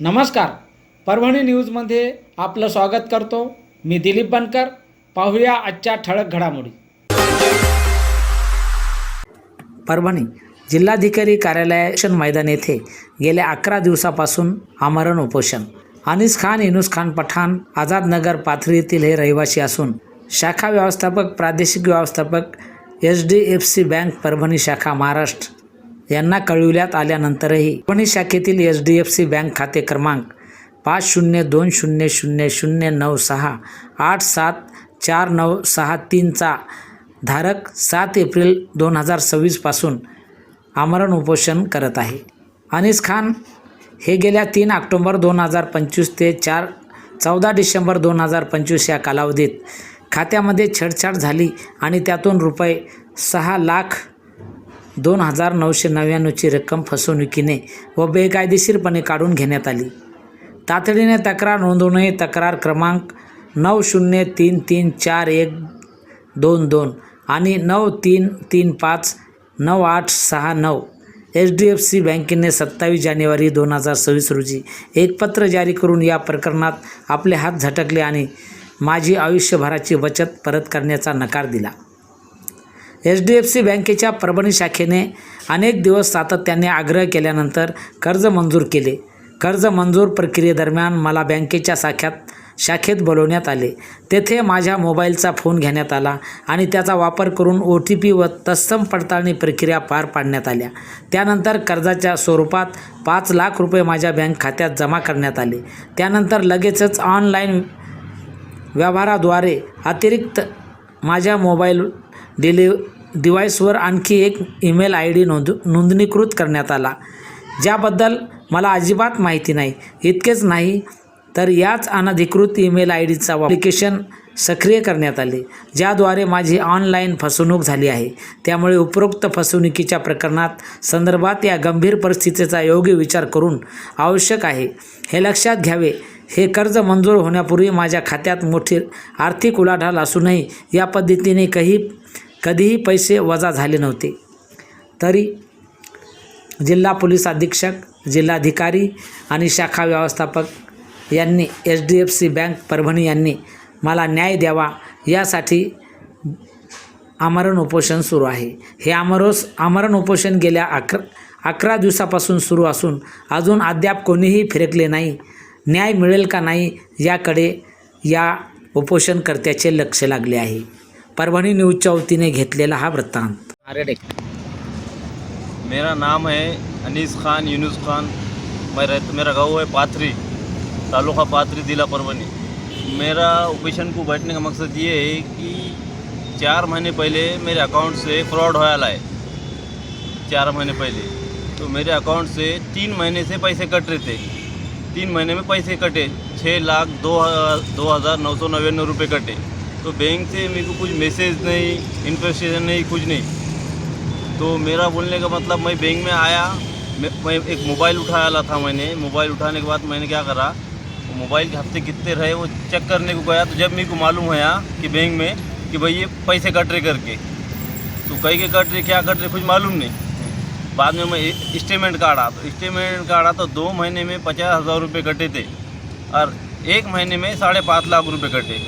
नमस्कार, परभणी न्यूजमध्ये आपलं स्वागत करतो. मी दिलीप बनकर. पाहूया आजच्या ठळक घडामोडी. परभणी जिल्हाधिकारी कार्यालय मैदान येथे गेल्या 11 दिवसापासून आमरण उपोषण. अनीस खान, युनुस खान पठाण आझादनगर पाथरी येथील हे रहिवासी असून शाखा व्यवस्थापक, प्रादेशिक व्यवस्थापक, HDFC बँक परभणी शाखा महाराष्ट्र यांना कळविण्यात आल्यानंतरही परभणी शाखेतील HDFC बँक खाते क्रमांक 50200096874963 चा धारक 7 एप्रिल 2026 पासून आमरण उपोषण करत आहे. अनीस खान हे गेल्या 3 ऑक्टोबर 2025 ते 14 डिसेंबर 2025 या कालावधीत खात्यामध्ये छेडछाड झाली आणि त्यातून रुपये 6,02,999 ची रक्कम फसवणुकीने व बेकायदेशीरपणे काढून घेण्यात आली. तातडीने तक्रार नोंदवू नये. तक्रार क्रमांक 90334122 आणि 93359869. HDFC बँकेने 27 जानेवारी 2026 रोजी एक पत्र जारी करून या प्रकरणात आपले हात झटकले आणि माझी आयुष्यभराची बचत परत करण्याचा नकार दिला. HDFC बँकेच्या परभणी शाखेने अनेक दिवस सातत्याने आग्रह केल्यानंतर कर्ज मंजूर केले. कर्ज मंजूर प्रक्रियेदरम्यान मला बँकेच्या शाखेत बोलवण्यात आले. तेथे माझ्या मोबाईलचा फोन घेण्यात आला आणि त्याचा वापर करून OTP व तत्सम पडताळणी प्रक्रिया पार पाडण्यात आल्या. त्यानंतर कर्जाच्या स्वरूपात 5 लाख रुपये माझ्या बँक खात्यात जमा करण्यात आले. त्यानंतर लगेचच ऑनलाईन व्यवहाराद्वारे अतिरिक्त माझ्या मोबाईल डिव्हाइसवर आणखी एक ईमेल ID नोंदणीकृत करण्यात आला, ज्याबद्दल मला अजिबात माहिती नाही. इतकेच नाही तर याच अनधिकृत ईमेल IDचा ॲप्लिकेशन सक्रिय करण्यात आले, ज्याद्वारे माझी ऑनलाईन फसवणूक झाली आहे. त्यामुळे उपरोक्त फसवणुकीच्या संदर्भात या गंभीर परिस्थितीचा योग्य विचार करून आवश्यक आहे हे लक्षात घ्यावे. हे कर्ज मंजूर होण्यापूर्वी माझ्या खात्यात मोठी आर्थिक उलाढाल असूनही या पद्धतीने कधीही पैसे वजा झाले नव्हते. तरी जिल्हा पोलीस अधीक्षक, जिल्हाधिकारी आणि शाखा व्यवस्थापक यांनी HDFC बँक परभणी यांनी मला न्याय द्यावा यासाठी आमरण उपोषण सुरू आहे. हे आमरण उपोषण गेल्या 11 दिवसापासून सुरू असून अजून अद्याप कोणीही फिरकले नाही. न्याय मिळेल का नाही याकडे या उपोषणकर्त्याचे लक्ष लागले आहे. परभणी न्यूजच्या वतीने घेतलेला हा वृत्तांत. मेरा नाम है अनीस खान, युनुस खान. मेरा गाँव है पाथरी, तालुका पाथरी, जिला परभणी. मेरा उपोषण को बैठने का मकसद ये है कि 4 महीने पहले मेरे अकाउंट से फ्रॉड होया है. 4 महीने पहले तो मेरे अकाउंट से 3 महीने से पैसे कट रहे थे. 3 महीने में पैसे कटे, 6,02,999 रुपये कटे. तो बैंक से मेरे को कुछ मैसेज नहीं, इन्फॉर्मेशन नहीं, कुछ नहीं. तो मेरा बोलने का मतलब, मैं बैंक में आया, मैं एक मोबाइल उठाया था. मैंने मोबाइल उठाने के बाद मैंने क्या करा, मोबाइल के हफ्ते कितने रहे वो चेक करने को गया. तो जब मेरे को मालूम हुआ कि बैंक में कि भाई ये पैसे कट रहे करके, तो कहीं के कट रहे, क्या कट रहे कुछ मालूम नहीं. बाद में मैं स्टेटमेंट काढ़ा, तो 2 महीने में 50,000 रुपये कटे थे और 1 महीने में 5.5 लाख रुपये कटे.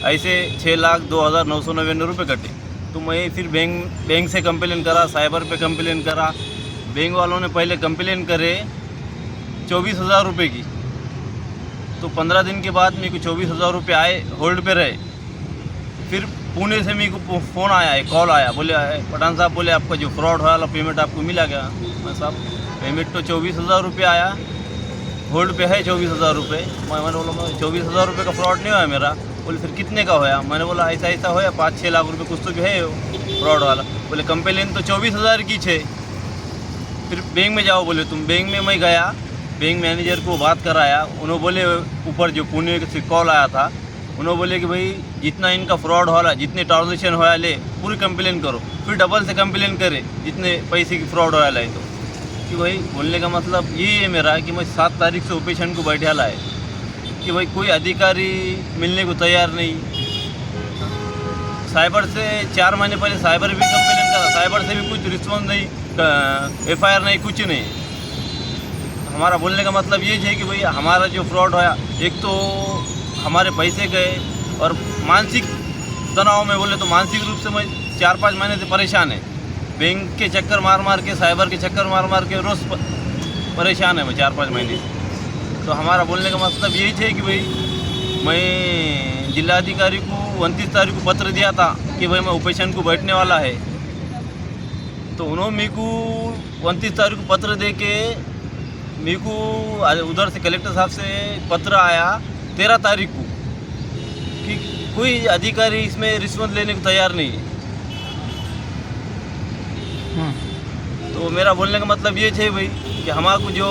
ऐसे 6,02,999 रुपये कटे. तो मैं फिर बैंक से कंप्लेन करा, साइबर पे कंप्लेन करा. बैंक वालों ने पहले कंप्लेन करे 24,000 रुपये की. तो 15 दिन के बाद मेरे को 24,000 रुपये आए, होल्ड पे रहे. फिर पुणे से मेरे को फ़ोन आया, एक कॉल आया, बोले पठान साहब बोले आपका जो फ्रॉड हुआ पेमेंट आपको मिला क्या. मैं साहब पेमेंट तो 24,000 रुपये आया, होल्ड पे है 24,000 रुपये. मैंने बोला 24,000 रुपये का फ्रॉड नहीं हुआ मेरा. बोले फिर कितने का होया. मैंने बोला ऐसा होया 5-6 लाख रुपये कुछ तो भी है फ्रॉड वाला. बोले कंप्लेन तो 24,000 की छे. फिर बैंक में जाओ बोले तुम. बैंक में मैं गया, बैंक मैनेजर को बात कराया. उन्होंने बोले, ऊपर जो पुणे से कॉल आया था, उन्होंने बोले कि भाई जितना इनका फ्रॉड हो रहा, जितने ट्रांजेक्शन होया ले पूरी कंप्लेन करो. फिर डबल से कंप्लेन करे जितने पैसे की फ्रॉड होया है. तो कि भाई बोलने का मतलब ये है मेरा कि मैं 7 तारीख से उपोषण को बैठा है कि भाई कोई अधिकारी मिलने को तैयार नहीं. साइबर से 4 महीने पहले साइबर भी कंप्लेन करा, साइबर से भी कुछ रिस्पॉन्स नहीं, FIR नहीं, कुछ नहीं. हमारा बोलने का मतलब ये है कि भाई हमारा जो फ्रॉड होया, एक तो हमारे पैसे गए और मानसिक तनाव में बोले तो मानसिक रूप से मैं 4-5 महीने से परेशान है। बैंक के चक्कर मार मार के, साइबर के चक्कर मार मार के रोज़ परेशान है मैं 4-5 महीने से। तो हमारा बोलने का मतलब यही है कि भाई मैं जिलाधिकारी को 29 तारीख को पत्र दिया था कि भाई मैं ऑपरेशन को बैठने वाला है। तो उन्होंने मेरे को 29 तारीख को पत्र दे के मेरे को उधर से कलेक्टर साहब से पत्र आया 13 तारीख को कि कोई अधिकारी इसमें रिश्वत लेने को तैयार नहीं है। तो मेरा बोलने का मतलब ये है भाई कि हमारे को जो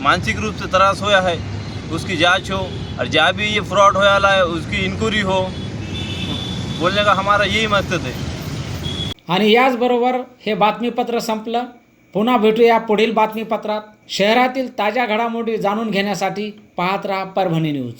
मानसिक रूप से त्रास होया है उसकी जांच हो, और जहाँ भी ये फ्रॉड होया है उसकी इंक्वायरी हो। बोलने का हमारा यही मकसद है। आणि याचबरोबर हे बातमीपत्र संपलं. पुन्हा भेटूया पुढील बातमीपत्रात. शहरातील ताज्या घडामोडी जाणून घेण्यासाठी पाहत राहा परभणी न्यूज.